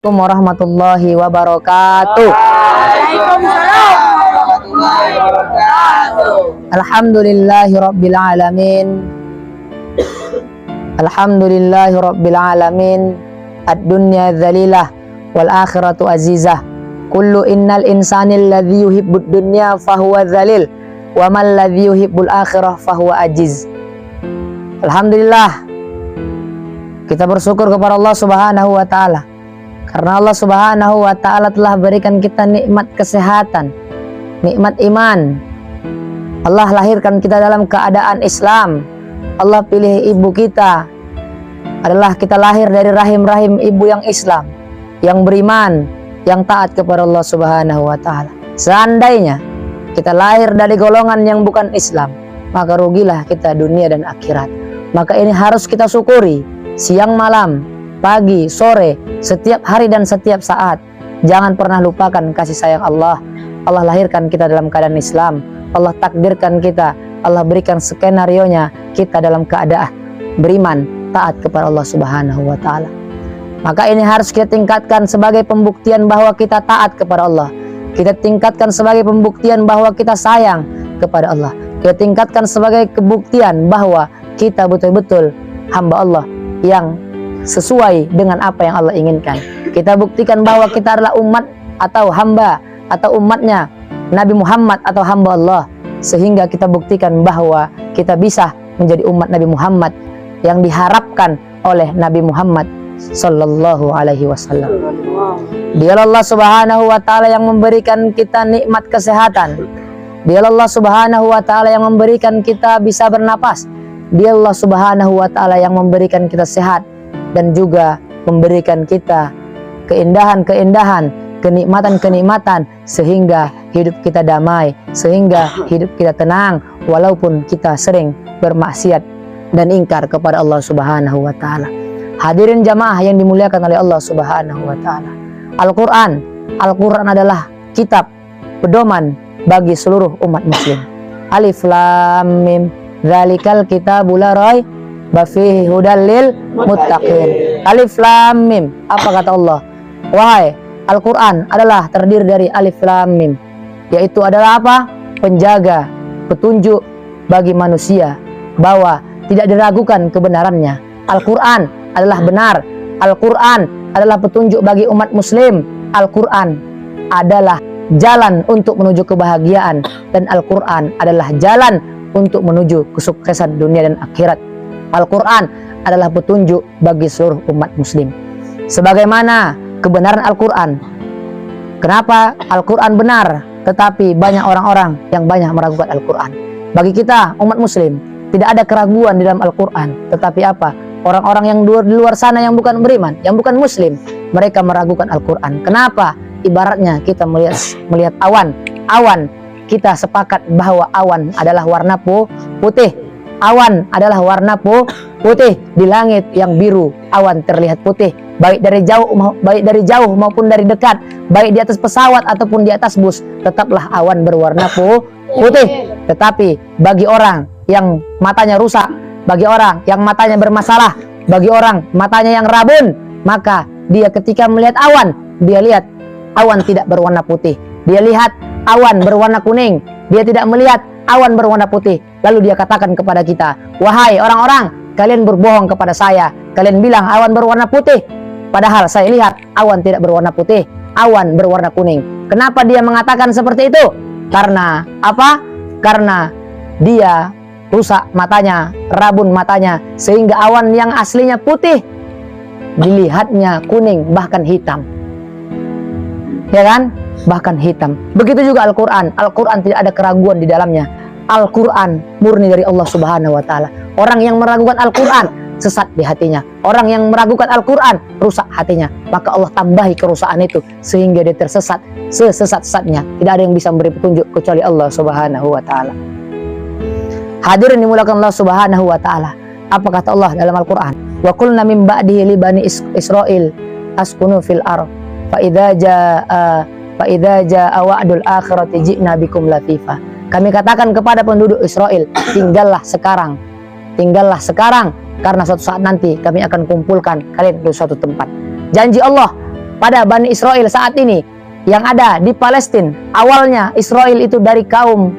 Assalamualaikum warahmatullahi wabarakatuh. Waalaikumsalam warahmatullahi wabarakatuh. Alhamdulillahi rabbil alamin. Alhamdulillahi rabbil alamin. Ad-dunya dzalilah wal akhiratu azizah. Kullu innal insani alladhi yuhibbud dunya fahuwa dzalil wa man ladzi yuhibbul akhirah fahuwa ajiz. Alhamdulillah, kita bersyukur kepada Allah Subhanahu wa taala. Karena Allah Subhanahu wa ta'ala telah berikan kita nikmat kesehatan, nikmat iman. Allah lahirkan kita dalam keadaan Islam. Allah pilih ibu kita adalah kita lahir dari rahim-rahim ibu yang Islam, yang beriman, yang taat kepada Allah Subhanahu wa ta'ala. Seandainya kita lahir dari golongan yang bukan Islam, maka rugilah kita dunia dan akhirat. Maka ini harus kita syukuri siang malam, pagi, sore, setiap hari dan setiap saat. Jangan pernah lupakan kasih sayang Allah. Allah lahirkan kita dalam keadaan Islam. Allah takdirkan kita, Allah berikan skenario-nya kita dalam keadaan beriman, taat kepada Allah Subhanahu wa ta'ala. Maka ini harus kita tingkatkan sebagai pembuktian bahwa kita taat kepada Allah. Kita tingkatkan sebagai pembuktian bahwa kita sayang kepada Allah. Kita tingkatkan sebagai kebuktian bahwa kita betul-betul hamba Allah yang sesuai dengan apa yang Allah inginkan. Kita buktikan bahwa kita adalah umat atau hamba atau umatnya Nabi Muhammad atau hamba Allah, sehingga kita buktikan bahwa kita bisa menjadi umat Nabi Muhammad yang diharapkan oleh Nabi Muhammad sallallahu alaihi wasallam. Dialah Allah Subhanahu wa taala yang memberikan kita nikmat kesehatan. Dialah Allah Subhanahu wa taala yang memberikan kita bisa bernapas. Dialah Allah Subhanahu wa taala yang memberikan kita sehat dan juga memberikan kita keindahan-keindahan, kenikmatan-kenikmatan, sehingga hidup kita damai, sehingga hidup kita tenang walaupun kita sering bermaksiat dan ingkar kepada Allah Subhanahu wa taala. Hadirin jamaah yang dimuliakan oleh Allah Subhanahu wa taala. Al-Qur'an adalah kitab pedoman bagi seluruh umat muslim. Alif lam mim, dzalikal kitabul la raiba fihi hudal lil muttaqin. Alif lam mim. Apa kata Allah? Wahai, Al-Quran adalah terdiri dari alif lam mim, yaitu adalah apa? Penjaga, petunjuk bagi manusia bahwa tidak diragukan kebenarannya. Al-Quran adalah benar. Al-Quran adalah petunjuk bagi umat muslim. Al-Quran adalah jalan untuk menuju kebahagiaan, dan Al-Quran adalah jalan untuk menuju kesuksesan dunia dan akhirat. Al-Quran adalah petunjuk bagi seluruh umat muslim. Sebagaimana kebenaran Al-Quran. Kenapa Al-Quran benar, tetapi banyak orang-orang yang banyak meragukan Al-Quran? Bagi kita umat muslim, tidak ada keraguan di dalam Al-Quran. Tetapi apa? Orang-orang yang di luar sana yang bukan beriman, yang bukan muslim, mereka meragukan Al-Quran. Kenapa? Ibaratnya kita melihat awan. Awan, kita sepakat bahwa awan adalah warna putih. Awan adalah warna putih. Di langit yang biru, awan terlihat putih. Baik dari jauh maupun dari dekat, baik di atas pesawat ataupun di atas bus, tetaplah awan berwarna putih. Tetapi bagi orang yang matanya rusak, bagi orang yang matanya bermasalah, bagi orang matanya yang rabun, maka dia ketika melihat awan, dia lihat awan tidak berwarna putih. Dia lihat awan berwarna kuning. Dia tidak melihat awan berwarna putih. Lalu dia katakan kepada kita, wahai orang-orang, kalian berbohong kepada saya. Kalian bilang awan berwarna putih, padahal saya lihat awan tidak berwarna putih, awan berwarna kuning. Kenapa dia mengatakan seperti itu? Karena apa? Karena dia rusak matanya, rabun matanya, sehingga awan yang aslinya putih dilihatnya kuning, bahkan hitam. Ya kan? Bahkan hitam. Begitu juga Al-Quran. Al-Quran tidak ada keraguan di dalamnya. Al-Quran murni dari Allah Subhanahu wa ta'ala. Orang yang meragukan Al-Quran sesat di hatinya. Orang yang meragukan Al-Quran rusak hatinya. Maka Allah tambahi kerusakan itu sehingga dia tersesat sesat-sesatnya. Tidak ada yang bisa memberi petunjuk kecuali Allah Subhanahu wa ta'ala. Hadirin dimulakan Allah Subhanahu wa ta'ala. Apa kata Allah dalam Al-Quran? Wa qulna min ba'dihi li bani Israil askunu fil ardh fa idza jaa wa'dul akhirati ji'na bikum lafifa. Kami katakan kepada penduduk Israel, tinggallah sekarang, karena suatu saat nanti kami akan kumpulkan kalian di suatu tempat. Janji Allah pada Bani Israel saat ini yang ada di Palestina. Awalnya Israel itu dari kaum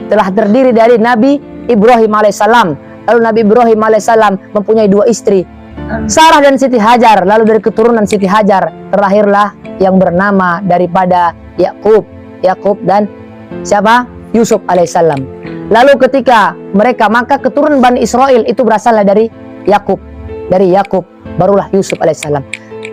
telah terdiri dari Nabi Ibrahim alaihissalam. Lalu Nabi Ibrahim alaihissalam mempunyai 2 istri, Sarah dan Siti Hajar. Lalu dari keturunan Siti Hajar terlahirlah yang bernama daripada Yakub dan siapa? Yusuf alaihissalam. Lalu ketika mereka, maka keturunan Bani Israel itu berasal dari Yakub. Dari Yakub barulah Yusuf alaihissalam.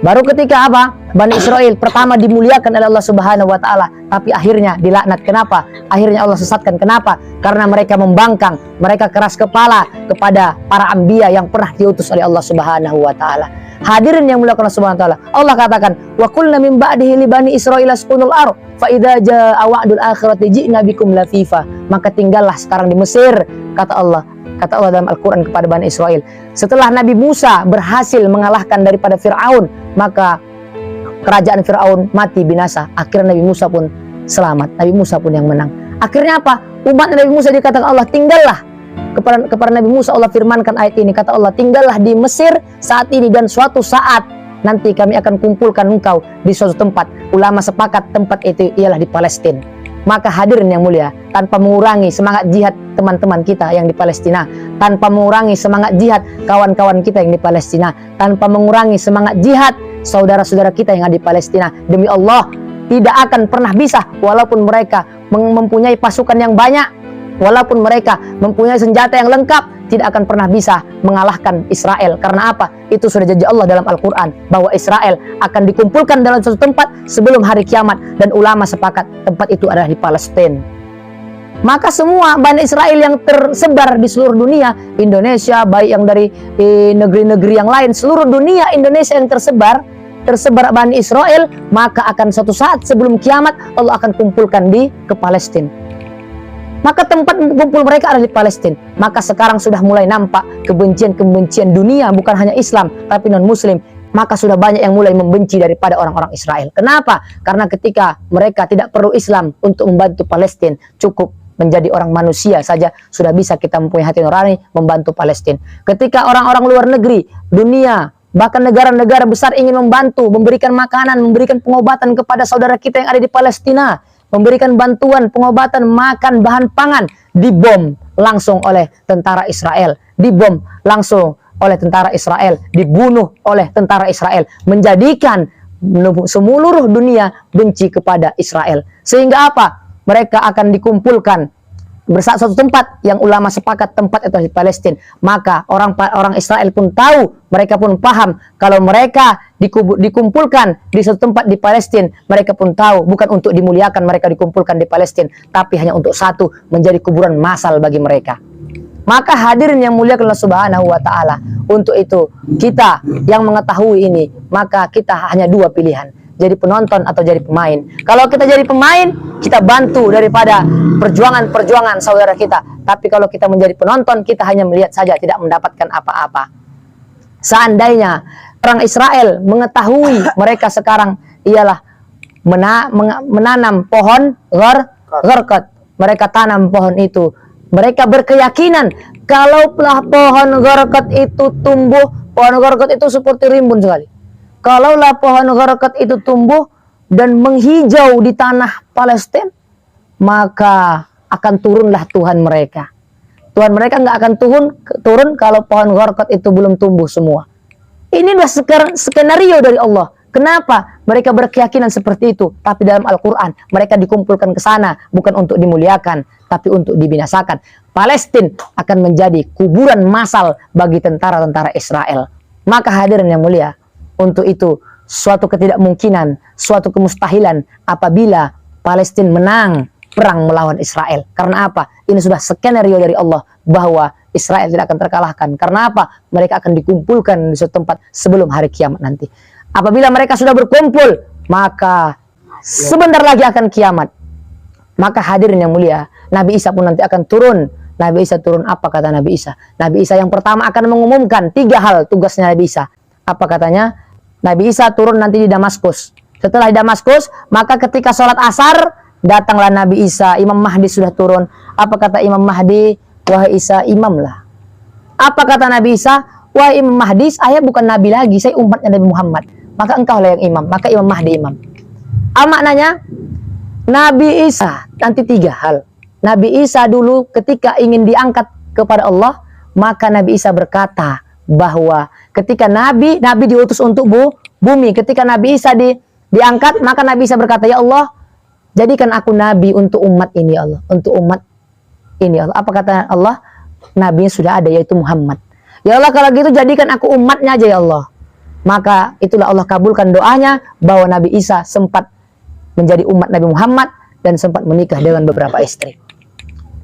Baru ketika apa? Bani Israel pertama dimuliakan oleh Allah Subhanahu wa taala, tapi akhirnya dilaknat. Kenapa? Akhirnya Allah sesatkan. Kenapa? Karena mereka membangkang, mereka keras kepala kepada para anbiya yang pernah diutus oleh Allah Subhanahu wa taala. Hadirin yang mulia Allah Subhanahu wa taala. Allah katakan, "Wa qulna min ba'dihi li bani Israila askunul ardh, fa idza jaa wa'dul akhirati ji'na bikum lafifa." Maka tinggallah sekarang di Mesir, kata Allah dalam Al-Quran kepada Bani Israel. Setelah Nabi Musa berhasil mengalahkan daripada Fir'aun, maka kerajaan Fir'aun mati binasa. Akhirnya Nabi Musa pun selamat. Nabi Musa pun yang menang. Akhirnya apa? Umat Nabi Musa dikatakan Allah, tinggallah. Kepada Nabi Musa Allah firmankan ayat ini. Kata Allah, tinggallah di Mesir saat ini, dan suatu saat nanti kami akan kumpulkan engkau di suatu tempat. Ulama sepakat tempat itu ialah di Palestina. Maka hadirin yang mulia, tanpa mengurangi semangat jihad teman-teman kita yang di Palestina, tanpa mengurangi semangat jihad kawan-kawan kita yang di Palestina, tanpa mengurangi semangat jihad saudara-saudara kita yang ada di Palestina, demi Allah tidak akan pernah bisa, walaupun mereka mempunyai pasukan yang banyak, walaupun mereka mempunyai senjata yang lengkap, tidak akan pernah bisa mengalahkan Israel. Karena apa? Itu sudah janji Allah dalam Al-Quran, bahwa Israel akan dikumpulkan dalam suatu tempat sebelum hari kiamat, dan ulama sepakat tempat itu adalah di Palestina. Maka semua Bani Israel yang tersebar di seluruh dunia, Indonesia, baik yang dari negeri-negeri yang lain, seluruh dunia Indonesia yang tersebar Bani Israel, maka akan suatu saat sebelum kiamat Allah akan kumpulkan ke Palestina. Maka tempat kumpul mereka ada di Palestina. Maka sekarang sudah mulai nampak kebencian-kebencian dunia, bukan hanya Islam tapi non-Muslim. Maka sudah banyak yang mulai membenci daripada orang-orang Israel. Kenapa? Karena ketika mereka tidak perlu Islam untuk membantu Palestina, cukup menjadi orang manusia saja sudah bisa kita mempunyai hati nurani membantu Palestina. Ketika orang-orang luar negeri, dunia, bahkan negara-negara besar ingin membantu, memberikan makanan, memberikan pengobatan kepada saudara kita yang ada di Palestina, memberikan bantuan, pengobatan, makan, bahan pangan, dibom langsung oleh tentara Israel, dibom langsung oleh tentara Israel, dibunuh oleh tentara Israel, menjadikan seluruh dunia benci kepada Israel. Sehingga apa? Mereka akan dikumpulkan bersatu tempat yang ulama sepakat tempat itu di Palestina. Maka orang Israel pun tahu, mereka pun paham kalau mereka dikumpulkan di suatu tempat di Palestina, mereka pun tahu bukan untuk dimuliakan mereka dikumpulkan di Palestina, tapi hanya untuk satu, menjadi kuburan massal bagi mereka. Maka hadirin yang mulia Allah Subhanahu wa taala, untuk itu kita yang mengetahui ini, maka kita hanya 2 pilihan, jadi penonton atau jadi pemain. Kalau kita jadi pemain, kita bantu daripada perjuangan saudara kita. Tapi kalau kita menjadi penonton, kita hanya melihat saja, tidak mendapatkan apa-apa. Seandainya orang Israel mengetahui mereka sekarang ialah menanam pohon gharqad, mereka tanam pohon itu, mereka berkeyakinan kalaulah pohon gharqad itu tumbuh, pohon gharqad itu seperti rimbun sekali. Kalaulah pohon gharqad itu tumbuh dan menghijau di tanah Palestina, maka akan turunlah Tuhan mereka. Tuhan mereka nggak akan turun kalau pohon gharqad itu belum tumbuh semua. Ini adalah skenario dari Allah. Kenapa mereka berkeyakinan seperti itu? Tapi dalam Al-Quran mereka dikumpulkan ke sana bukan untuk dimuliakan, tapi untuk dibinasakan. Palestina akan menjadi kuburan massal bagi tentara-tentara Israel. Maka hadirin yang mulia, untuk itu suatu ketidakmungkinan, suatu kemustahilan apabila Palestina menang perang melawan Israel. Karena apa? Ini sudah skenario dari Allah bahwa Israel tidak akan terkalahkan. Karena apa? Mereka akan dikumpulkan di suatu tempat sebelum hari kiamat nanti. Apabila mereka sudah berkumpul, maka sebentar lagi akan kiamat. Maka hadirin yang mulia, Nabi Isa pun nanti akan turun. Nabi Isa turun, apa kata Nabi Isa? Nabi Isa yang pertama akan mengumumkan 3 hal tugasnya Nabi Isa. Apa katanya? Nabi Isa turun nanti di Damaskus. Setelah di Damaskus, maka ketika sholat asar, datanglah Nabi Isa. Imam Mahdi sudah turun. Apa kata Imam Mahdi? Wahai Isa, imamlah. Apa kata Nabi Isa? Wahai Imam Mahdi, saya bukan Nabi lagi, saya umatnya Nabi Muhammad. maka engkaulah yang imam, maka Imam Mahdi imam. Maknanya Nabi Isa nanti 3 hal. Nabi Isa dulu ketika ingin diangkat kepada Allah, maka Nabi Isa berkata bahwa ketika Nabi diutus untuk bumi, ketika Nabi Isa diangkat, maka Nabi Isa berkata, ya Allah, jadikan aku Nabi untuk umat ini ya Allah, untuk umat ini ya Allah. Apa kata Allah? Nabinya sudah ada, yaitu Muhammad. Ya Allah, kalau gitu jadikan aku umatnya aja ya Allah. Maka itulah Allah kabulkan doanya bahwa Nabi Isa sempat menjadi umat Nabi Muhammad dan sempat menikah dengan beberapa istri.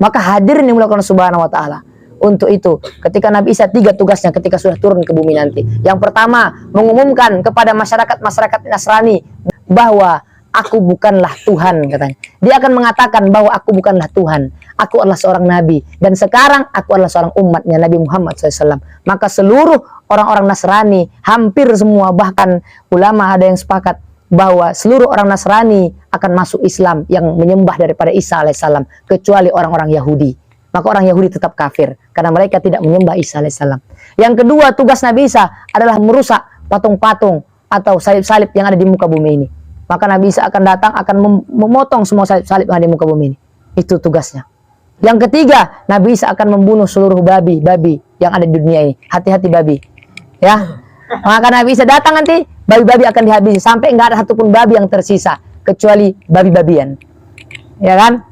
Maka hadirin yang dimuliakan Subhanahu wa Ta'ala. Untuk itu, ketika Nabi Isa 3 tugasnya ketika sudah turun ke bumi nanti. Yang pertama, mengumumkan kepada masyarakat Nasrani bahwa aku bukanlah Tuhan, katanya. Dia akan mengatakan bahwa aku bukanlah Tuhan. Aku adalah seorang Nabi. Dan sekarang aku adalah seorang umatnya Nabi Muhammad SAW. Maka seluruh orang-orang Nasrani, hampir semua, bahkan ulama ada yang sepakat bahwa seluruh orang Nasrani akan masuk Islam yang menyembah daripada Isa alaihissalam, kecuali orang-orang Yahudi. Maka orang Yahudi tetap kafir karena mereka tidak menyembah Isa alaihissalam. Yang kedua, tugas Nabi Isa adalah merusak patung-patung atau salib-salib yang ada di muka bumi ini. Maka Nabi Isa akan datang, akan memotong semua salib-salib yang ada di muka bumi ini. Itu tugasnya. Yang ketiga, Nabi Isa akan membunuh seluruh babi yang ada di dunia ini. Hati-hati babi. Ya. Maka Nabi Isa datang nanti, babi-babi akan dihabisi sampai nggak ada satupun babi yang tersisa kecuali babi-babian. Ya kan?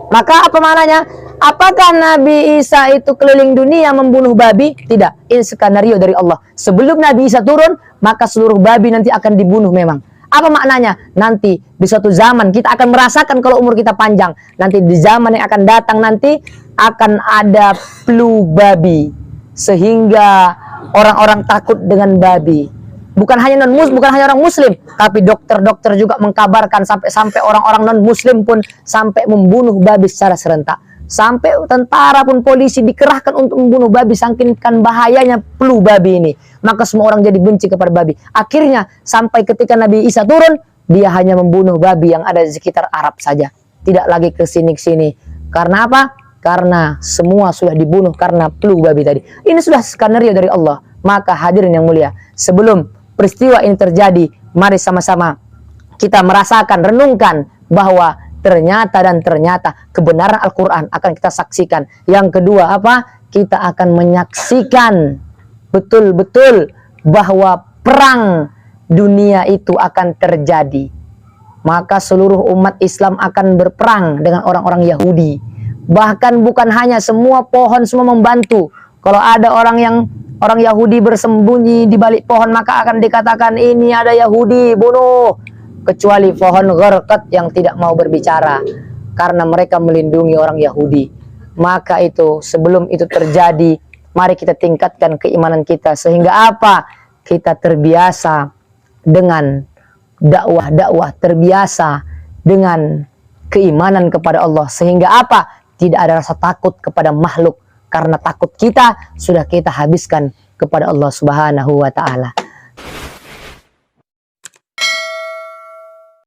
Maka apa maknanya? Apakah Nabi Isa itu keliling dunia membunuh babi? Tidak. Ini skenario dari Allah. Sebelum Nabi Isa turun, maka seluruh babi nanti akan dibunuh memang. Apa maknanya? Nanti di suatu zaman kita akan merasakan kalau umur kita panjang. Nanti di zaman yang akan datang nanti akan ada flu babi. Sehingga orang-orang takut dengan babi. Bukan hanya orang muslim, tapi dokter-dokter juga mengkabarkan sampai orang-orang non-muslim pun sampai membunuh babi secara serentak. Sampai tentara pun polisi dikerahkan untuk membunuh babi, saking bahayanya flu babi ini. Maka semua orang jadi benci kepada babi. Akhirnya sampai ketika Nabi Isa turun, dia hanya membunuh babi yang ada di sekitar Arab saja. Tidak lagi ke sini-sini. Karena apa? Karena semua sudah dibunuh karena flu babi tadi. Ini sudah skenario dari Allah. Maka hadirin yang mulia, sebelum peristiwa ini terjadi, mari sama-sama kita merasakan, renungkan bahwa ternyata kebenaran Al-Quran akan kita saksikan. Yang kedua apa? Kita akan menyaksikan betul-betul bahwa perang dunia itu akan terjadi. Maka seluruh umat Islam akan berperang dengan orang-orang Yahudi. Bahkan bukan hanya semua pohon semua membantu. Kalau ada orang Yahudi bersembunyi di balik pohon, maka akan dikatakan ini ada Yahudi, bunuh. Kecuali pohon gharqad yang tidak mau berbicara karena mereka melindungi orang Yahudi. Maka itu sebelum itu terjadi, mari kita tingkatkan keimanan kita sehingga apa? Kita terbiasa dengan dakwah, terbiasa dengan keimanan kepada Allah sehingga apa? Tidak ada rasa takut kepada makhluk karena takut kita sudah kita habiskan kepada Allah Subhanahu wa Ta'ala.